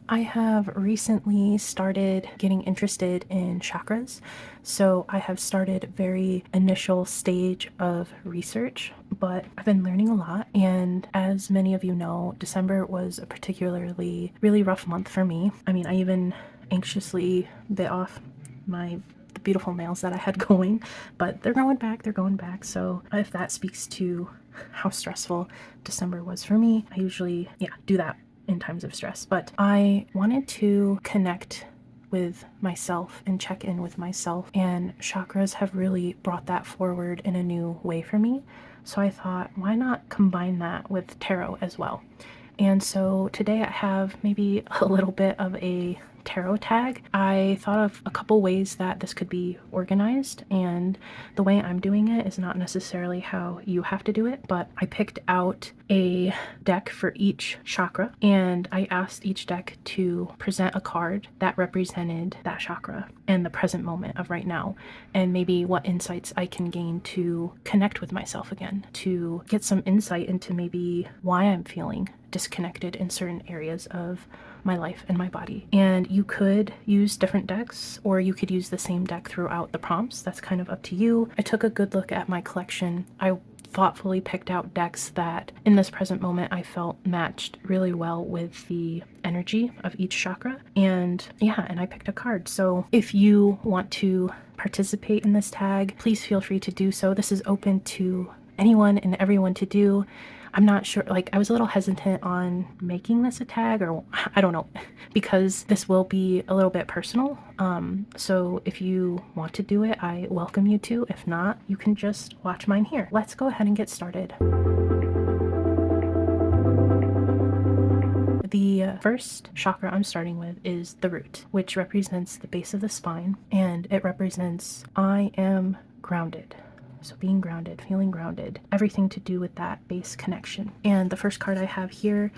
I have recently started getting interested in chakras. So I have started very initial stage of research, but I've been learning a lot. And as many of you know, December was a particularly really rough month for me. I mean, I even anxiously bit off the beautiful nails that I had going, but they're going back, they're going back. So if that speaks to how stressful December was for me, I usually, do that in times of stress. But I wanted to connect with myself and check in with myself, and chakras have really brought that forward in a new way for me. So I thought, why not combine that with tarot as well? And so today I have maybe a little bit of a tarot tag. I thought of a couple ways that this could be organized, and the way I'm doing it is not necessarily how you have to do it, but I picked out a deck for each chakra, and I asked each deck to present a card that represented that chakra and the present moment of right now, and maybe what insights I can gain to connect with myself again, to get some insight into maybe why I'm feeling disconnected in certain areas of my life and my body. And you could use different decks, or you could use the same deck throughout the prompts. That's kind of up to you. I took a good look at my collection. I thoughtfully picked out decks that in this present moment I felt matched really well with the energy of each chakra. And I picked a card. So if you want to participate in this tag, please feel free to do so. This is open to anyone and everyone to do. I'm not sure, like, I was a little hesitant on making this a tag, or I don't know, because this will be a little bit personal. So if you want to do it, I welcome you to. If not, you can just watch mine here. Let's go ahead and get started. The first chakra I'm starting with is the root, which represents the base of the spine, and it represents I am grounded. So being grounded, feeling grounded, everything to do with that base connection. And the first card I have here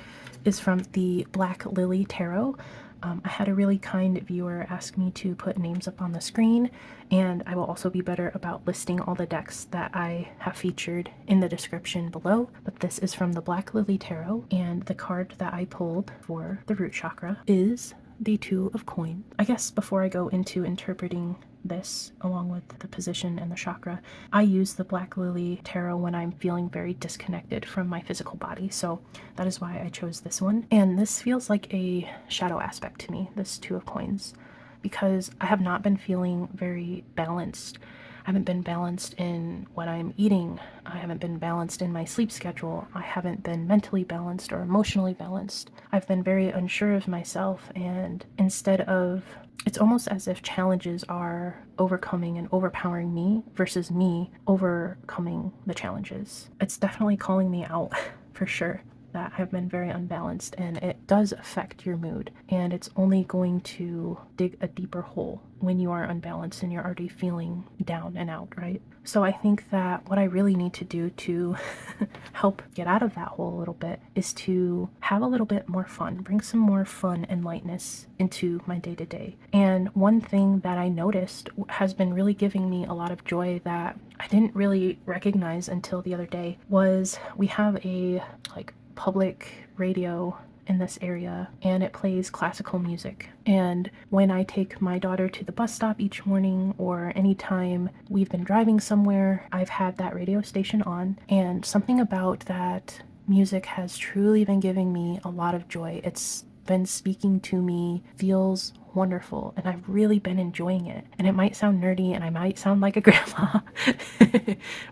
is from the Black Lily Tarot. I had a really kind viewer ask me to put names up on the screen, and I will also be better about listing all the decks that I have featured in the description below. But this is from the Black Lily Tarot, and the card that I pulled for the root chakra is the Two of Coins. I guess before I go into interpreting this along with the position and the chakra, I use the Black Lily Tarot when I'm feeling very disconnected from my physical body, so that is why I chose this one. And this feels like a shadow aspect to me, this Two of Coins, because I have not been feeling very balanced. I haven't been balanced in what I'm eating. I haven't been balanced in my sleep schedule. I haven't been mentally balanced or emotionally balanced. I've been very unsure of myself, and instead of, it's almost as if challenges are overcoming and overpowering me versus me overcoming the challenges. It's definitely calling me out for sure that have been very unbalanced, and it does affect your mood, and it's only going to dig a deeper hole when you are unbalanced and you're already feeling down and out, right? So I think that what I really need to do to help get out of that hole a little bit is to have a little bit more fun, bring some more fun and lightness into my day-to-day. And one thing that I noticed has been really giving me a lot of joy that I didn't really recognize until the other day was we have a public radio in this area, and it plays classical music. And when I take my daughter to the bus stop each morning, or anytime we've been driving somewhere, I've had that radio station on, and something about that music has truly been giving me a lot of joy. It's been speaking to me, feels wonderful, and I've really been enjoying it. And it might sound nerdy and I might sound like a grandma,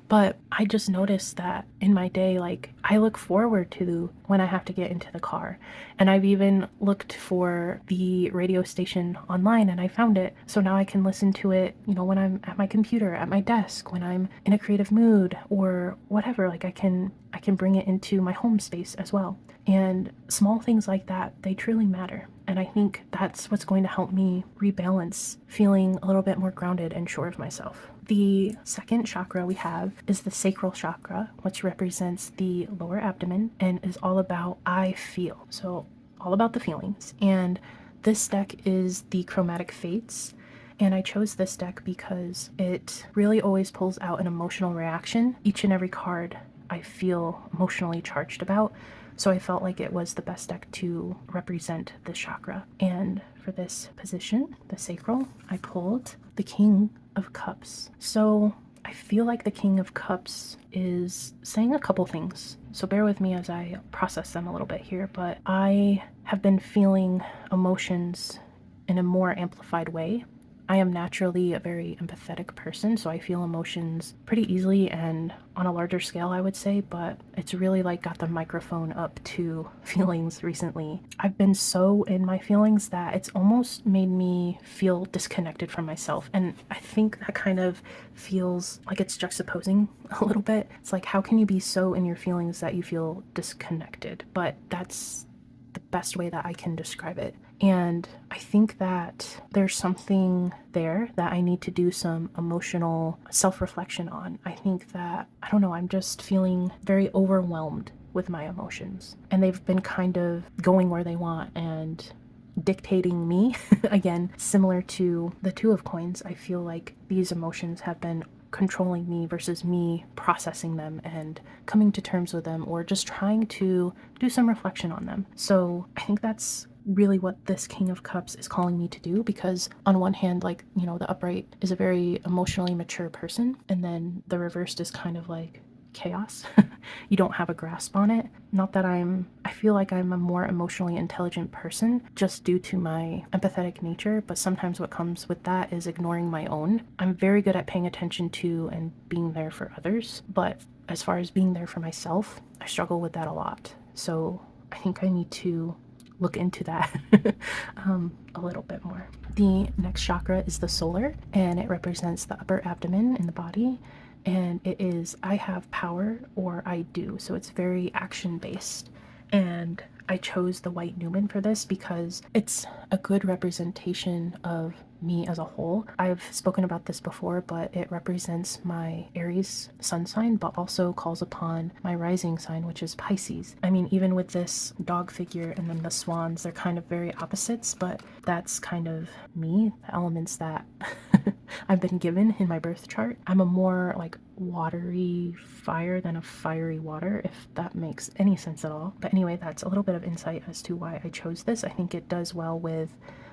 but I just noticed that in my day, like, I look forward to when I have to get into the car. And I've even looked for the radio station online and I found it. So now I can listen to it, when I'm at my computer, at my desk, when I'm in a creative mood or whatever. Like, I can bring it into my home space as well. And small things like that, they truly matter. And I think that's what's going to help me rebalance, feeling a little bit more grounded and sure of myself. The second chakra we have is the sacral chakra, which represents the lower abdomen and is all about I feel. So all about the feelings. And this deck is the Chromatic Fates. And I chose this deck because it really always pulls out an emotional reaction. Each and every card I feel emotionally charged about. So I felt like it was the best deck to represent this chakra. And for this position, the sacral, I pulled the King of Cups. So I feel like the King of Cups is saying a couple things. So bear with me as I process them a little bit here, but I have been feeling emotions in a more amplified way. I am naturally a very empathetic person, so I feel emotions pretty easily and on a larger scale, I would say, but it's really like got the microphone up to feelings recently. I've been so in my feelings that it's almost made me feel disconnected from myself. And I think that kind of feels like it's juxtaposing a little bit. It's like, how can you be so in your feelings that you feel disconnected? But that's the best way that I can describe it. And I think that there's something there that I need to do some emotional self-reflection on. I think that, I don't know, I'm just feeling very overwhelmed with my emotions. And they've been kind of going where they want and dictating me. Again, similar to the Two of Coins, I feel like these emotions have been controlling me versus me processing them and coming to terms with them, or just trying to do some reflection on them. So I think that's really what this King of Cups is calling me to do, because on one hand, like, you know, the upright is a very emotionally mature person, and then the reversed is kind of like chaos. You don't have a grasp on it. Not that I feel like I'm a more emotionally intelligent person just due to my empathetic nature, but sometimes what comes with that is ignoring my own. I'm very good at paying attention to and being there for others, but as far as being there for myself, I struggle with that a lot. So I think I need to look into that a little bit more. The next chakra is the solar, and it represents the upper abdomen in the body. And it is I have power or I do. So it's very action based. And I chose the white Newman for this because it's a good representation of me as a whole. I've spoken about this before, but it represents my Aries sun sign, but also calls upon my rising sign, which is Pisces. I mean, even with this dog figure and then the swans, they're kind of very opposites, but that's kind of me, the elements that I've been given in my birth chart. I'm a more like watery fire than a fiery water, if that makes any sense at all. But anyway, that's a little bit of insight as to why I chose this. I think it does well with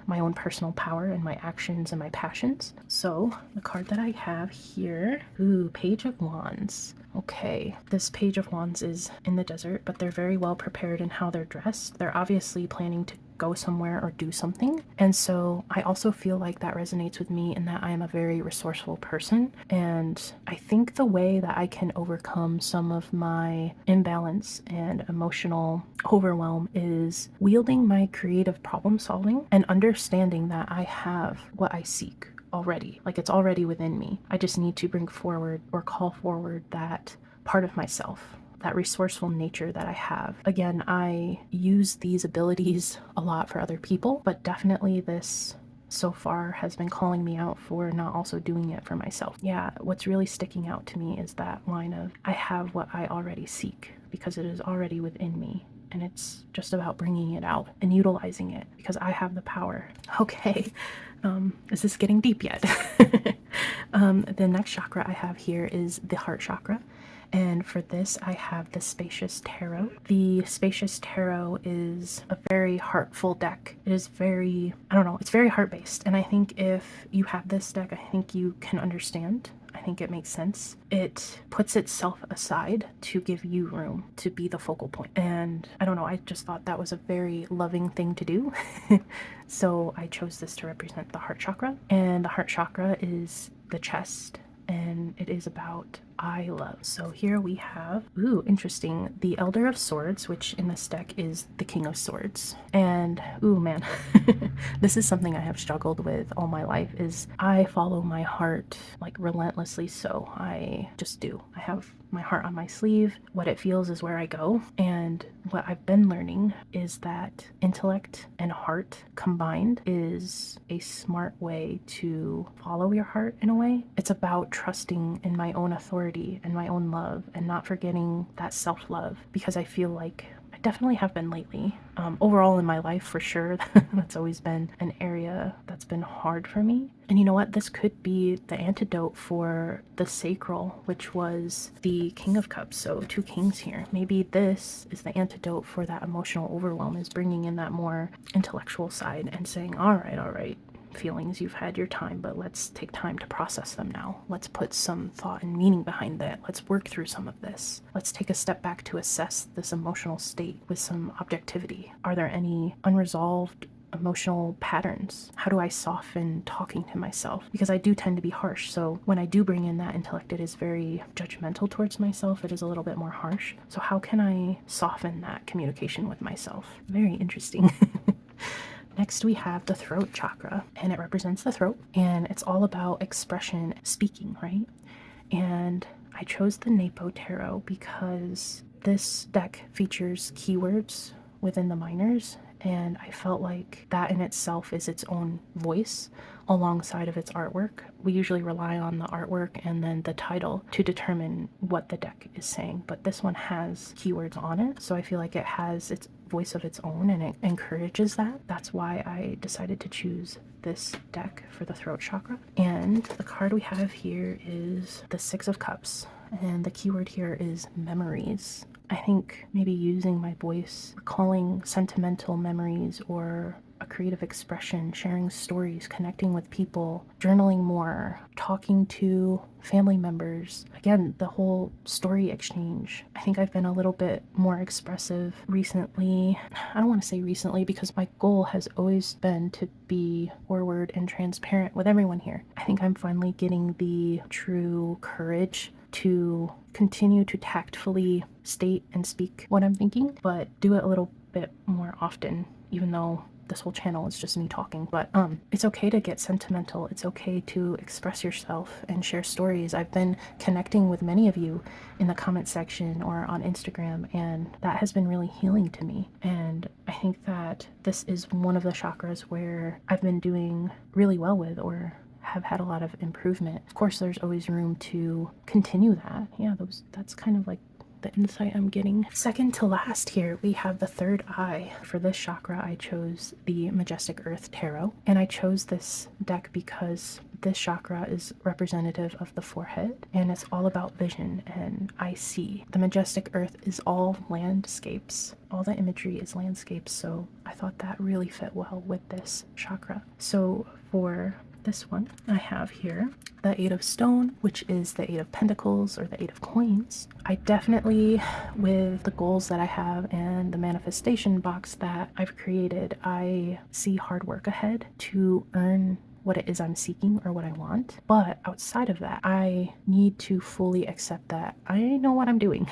my own personal power and my actions and my passions. So the card that I have here, ooh, Page of Wands. Okay, this Page of Wands is in the desert, but they're very well prepared in how they're dressed. They're obviously planning to go somewhere or do something. And so I also feel like that resonates with me in that I am a very resourceful person. And I think the way that I can overcome some of my imbalance and emotional overwhelm is wielding my creative problem solving and understanding that I have what I seek already. Like, it's already within me. I just need to bring forward or call forward that part of myself, that resourceful nature that I have. Again, I use these abilities a lot for other people, but definitely this so far has been calling me out for not also doing it for myself. Yeah, what's really sticking out to me is that line of I have what I already seek because it is already within me. And it's just about bringing it out and utilizing it because I have the power. Okay, is this getting deep yet? The next chakra I have here is the heart chakra. And for this, I have the Spacious Tarot. The Spacious Tarot is a very heartful deck. It is very, I don't know, it's very heart-based. And I think if you have this deck, I think you can understand. I think it makes sense. It puts itself aside to give you room to be the focal point. And I don't know, I just thought that was a very loving thing to do. So I chose this to represent the heart chakra. And the heart chakra is the chest, and it is about I love. So here we have, ooh, interesting, the Elder of Swords, which in this deck is the King of Swords. And ooh, man, this is something I have struggled with all my life, is I follow my heart like relentlessly. So I just do. I have my heart on my sleeve. What it feels is where I go. And what I've been learning is that intellect and heart combined is a smart way to follow your heart in a way. It's about trusting in my own authority and my own love and not forgetting that self-love, because I feel like I definitely have been lately. Overall in my life, for sure, that's always been an area that's been hard for me. And you know what? This could be the antidote for the sacral, which was the King of Cups. So 2 kings here. Maybe this is the antidote for that emotional overwhelm, is bringing in that more intellectual side and saying, all right, feelings, you've had your time, but let's take time to process them now. Let's put some thought and meaning behind that. Let's work through some of this. Let's take a step back to assess this emotional state with some objectivity. Are there any unresolved emotional patterns? How do I soften talking to myself? Because I do tend to be harsh. So when I do bring in that intellect, it is very judgmental towards myself. It is a little bit more harsh. So how can I soften that communication with myself? Very interesting. Next, we have the throat chakra, and it represents the throat, and it's all about expression, speaking, right? And I chose the Napo Tarot because this deck features keywords within the minors, and I felt like that in itself is its own voice alongside of its artwork. We usually rely on the artwork and then the title to determine what the deck is saying, but this one has keywords on it, so I feel like it has its voice of its own and it encourages that. That's why I decided to choose this deck for the throat chakra. And the card we have here is the 6 of Cups, and the keyword here is memories. I think maybe using my voice, recalling sentimental memories or a creative expression, sharing stories, connecting with people, journaling more, talking to family members. Again, the whole story exchange. I think I've been a little bit more expressive recently. I don't want to say recently because my goal has always been to be forward and transparent with everyone here. I think I'm finally getting the true courage to continue to tactfully state and speak what I'm thinking, but do it a little bit more often, even though this whole channel is just me talking. But it's okay to get sentimental. It's okay to express yourself and share stories. I've been connecting with many of you in the comment section or on Instagram, and that has been really healing to me. And I think that this is one of the chakras where I've been doing really well with, or have had a lot of improvement. Of course, there's always room to continue that. Yeah, that's kind of like the insight I'm getting. Second to last here, we have the third eye. For this chakra, I chose the Majestic Earth Tarot, and I chose this deck because this chakra is representative of the forehead, and it's all about vision and I see. The Majestic Earth is all landscapes. All the imagery is landscapes, so I thought that really fit well with this chakra. So for this one, I have here the 8 of Stone, which is the 8 of Pentacles or the 8 of Coins. I definitely, with the goals that I have and the manifestation box that I've created, I see hard work ahead to earn what it is I'm seeking or what I want. But outside of that, I need to fully accept that I know what I'm doing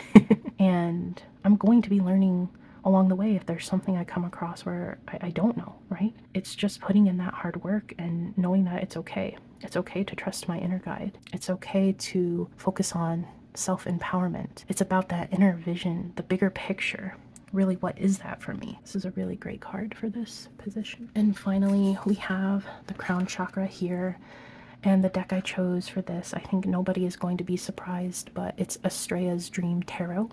and I'm going to be learning along the way if there's something I come across where I don't know, right? It's just putting in that hard work and knowing that it's okay. It's okay to trust my inner guide. It's okay to focus on self-empowerment. It's about that inner vision, the bigger picture. Really, what is that for me? This is a really great card for this position. And finally, we have the crown chakra here. And the deck I chose for this, I think nobody is going to be surprised, but it's Estrella's Dream Tarot.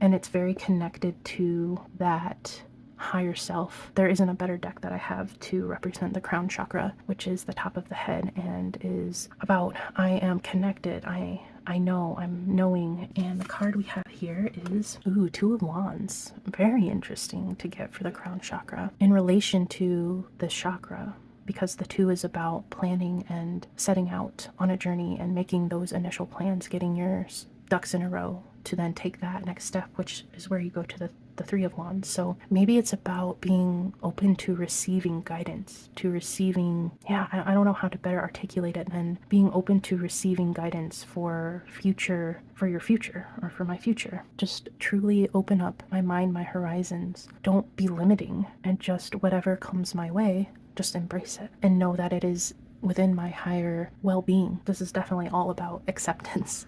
And it's very connected to that higher self. There isn't a better deck that I have to represent the crown chakra, which is the top of the head and is about I am connected, I know, I'm knowing. And the card we have here is, ooh, 2 of Wands. Very interesting to get for the crown chakra in relation to the chakra, because the 2 is about planning and setting out on a journey and making those initial plans, getting your ducks in a row to then take that next step, which is where you go to the 3 of Wands. So maybe it's about being open to receiving guidance, to receiving, I don't know how to better articulate it than being open to receiving guidance for your future, or for my future. Just truly open up my mind, my horizons. Don't be limiting, and just whatever comes my way, just embrace it and know that it is within my higher well-being. This is definitely all about acceptance.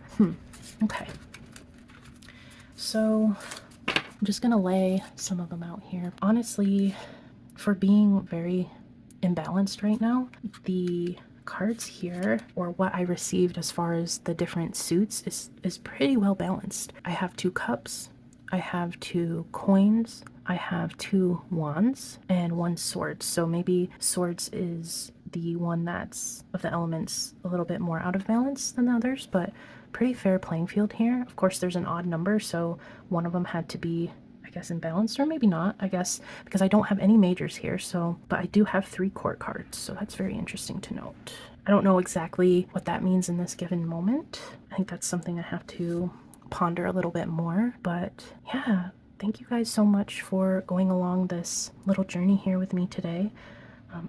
Okay. So I'm just gonna lay some of them out here. Honestly, for being very imbalanced right now, the cards here, or what I received as far as the different suits, is pretty well balanced. I have 2 cups, I have 2 coins, I have 2 wands, and 1 sword. So maybe swords is the one that's of the elements a little bit more out of balance than the others, but pretty fair playing field here. Of course, there's an odd number, so one of them had to be, I guess, imbalanced, or maybe not, I guess, because I don't have any majors here, so, but I do have 3 court cards, so that's very interesting to note. I don't know exactly what that means in this given moment. I think that's something I have to ponder a little bit more, but yeah, thank you guys so much for going along this little journey here with me today.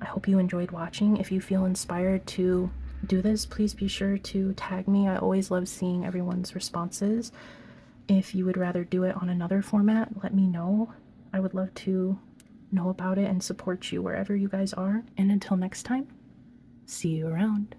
I hope you enjoyed watching. If you feel inspired to do this, please be sure to tag me. I always love seeing everyone's responses. If you would rather do it on another format, let me know. I would love to know about it and support you wherever you guys are. And until next time, see you around.